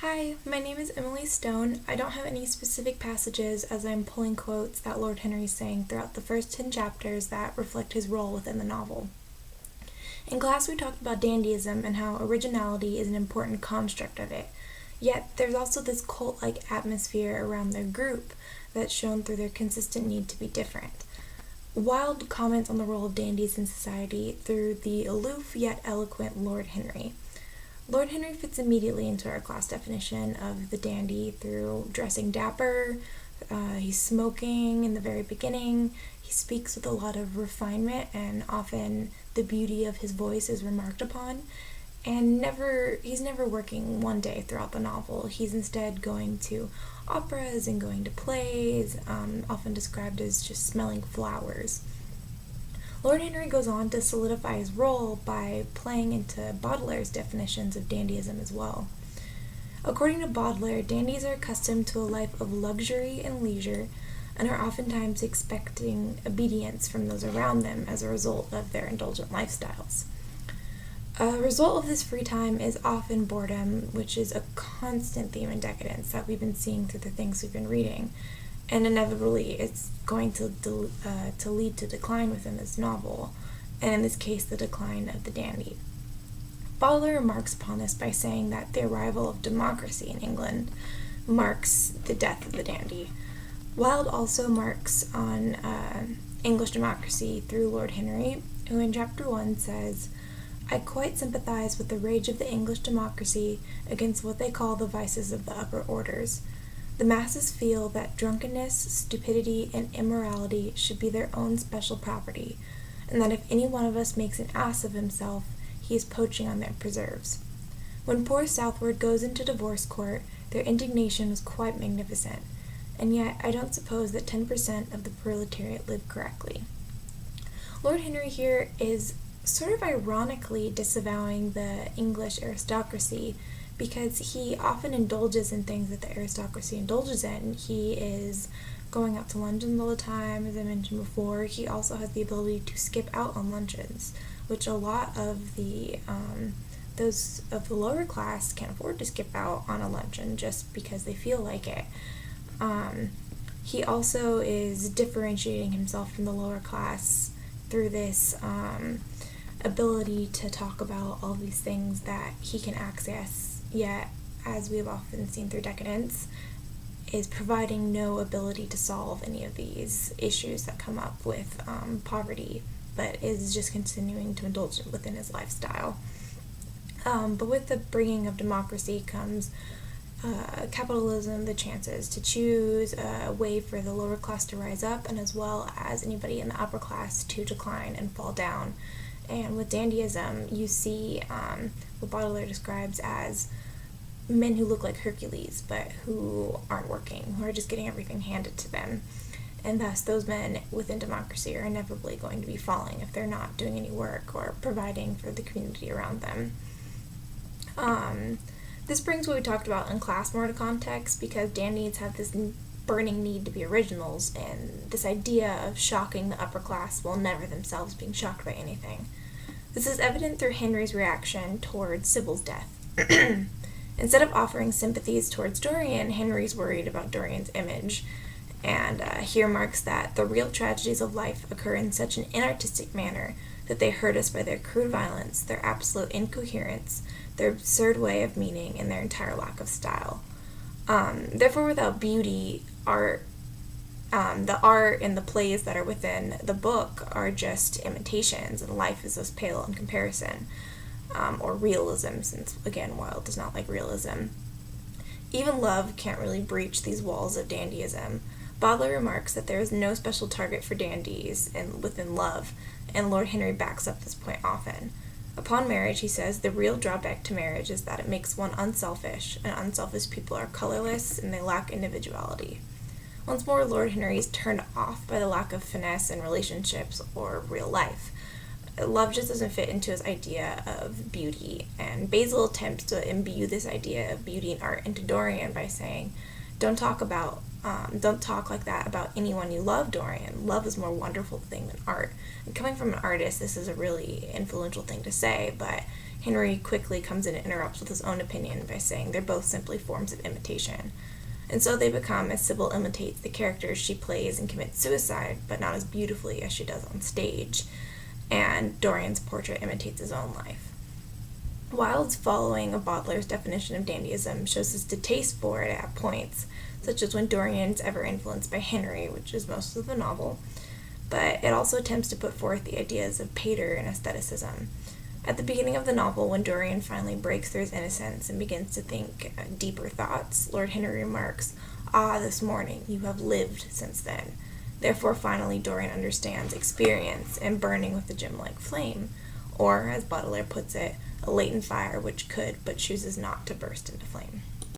Hi, my name is Emily Stone. I don't have any specific passages as I'm pulling quotes that Lord Henry's saying throughout the first 10 chapters that reflect his role within the novel. In class, we talked about dandyism and how originality is an important construct of it. Yet, there's also this cult-like atmosphere around their group that's shown through their consistent need to be different. Wilde comments on the role of dandies in society through the aloof yet eloquent Lord Henry. Lord Henry fits immediately into our class definition of the dandy through dressing dapper, he's smoking in the very beginning, he speaks with a lot of refinement, and often the beauty of his voice is remarked upon, and he's never working one day throughout the novel. He's instead going to operas and going to plays, often described as just smelling flowers. Lord Henry goes on to solidify his role by playing into Baudelaire's definitions of dandyism as well. According to Baudelaire, dandies are accustomed to a life of luxury and leisure and are oftentimes expecting obedience from those around them as a result of their indulgent lifestyles. A result of this free time is often boredom, which is a constant theme in decadence that we've been seeing through the things we've been reading. And inevitably, it's going to lead to decline within this novel, and in this case, the decline of the dandy. Baudelaire remarks upon this by saying that the arrival of democracy in England marks the death of the dandy. Wilde also marks on English democracy through Lord Henry, who in Chapter 1 says, "I quite sympathize with the rage of the English democracy against what they call the vices of the upper orders. The masses feel that drunkenness, stupidity, and immorality should be their own special property, and that if any one of us makes an ass of himself, he is poaching on their preserves. When poor Southward goes into divorce court, their indignation was quite magnificent, and yet I don't suppose that 10% of the proletariat live correctly." Lord Henry here is sort of ironically disavowing the English aristocracy because he often indulges in things that the aristocracy indulges in. He is going out to luncheons all the time, as I mentioned before. He also has the ability to skip out on luncheons, which a lot of those of the lower class can't afford to skip out on a luncheon just because they feel like it. He also is differentiating himself from the lower class through this ability to talk about all these things that he can access, yet, as we have often seen through decadence, is providing no ability to solve any of these issues that come up with poverty, but is just continuing to indulge within his lifestyle. But with the bringing of democracy comes capitalism, the chances to choose, a way for the lower class to rise up, and as well as anybody in the upper class to decline and fall down. And with dandyism, you see what Baudelaire describes as men who look like Hercules, but who aren't working, who are just getting everything handed to them. And thus, those men within democracy are inevitably going to be falling if they're not doing any work or providing for the community around them. This brings what we talked about in class more to context, because dandies have this burning need to be originals, and this idea of shocking the upper class while never themselves being shocked by anything. This is evident through Henry's reaction towards Sybil's death. Instead of offering sympathies towards Dorian, Henry's worried about Dorian's image, and he remarks that the real tragedies of life occur in such an inartistic manner that they hurt us by their crude violence, their absolute incoherence, their absurd way of meaning, and their entire lack of style. Therefore, without beauty, the art and the plays that are within the book are just imitations, and life is thus pale in comparison, or realism, since, again, Wilde does not like realism. Even love can't really breach these walls of dandyism. Baudelaire remarks that there is no special target for dandies within love, and Lord Henry backs up this point often. Upon marriage, he says, the real drawback to marriage is that it makes one unselfish, and unselfish people are colorless and they lack individuality. Once more, Lord Henry is turned off by the lack of finesse in relationships or real life. Love just doesn't fit into his idea of beauty, and Basil attempts to imbue this idea of beauty and art into Dorian by saying, don't talk about Don't talk like that about anyone you love, Dorian. Love is a more wonderful thing than art. And coming from an artist, this is a really influential thing to say, but Henry quickly comes in and interrupts with his own opinion by saying they're both simply forms of imitation. And so they become as Sybil imitates the characters she plays and commits suicide, but not as beautifully as she does on stage. And Dorian's portrait imitates his own life. Wilde's following of Baudelaire's definition of dandyism shows his distaste for it at points, such as when Dorian's ever influenced by Henry, which is most of the novel, but it also attempts to put forth the ideas of Pater and aestheticism. At the beginning of the novel, when Dorian finally breaks through his innocence and begins to think deeper thoughts, Lord Henry remarks, "Ah, this morning, you have lived since then." Therefore, finally, Dorian understands experience and burning with a gem-like flame, or, as Baudelaire puts it, a latent fire which could but chooses not to burst into flame.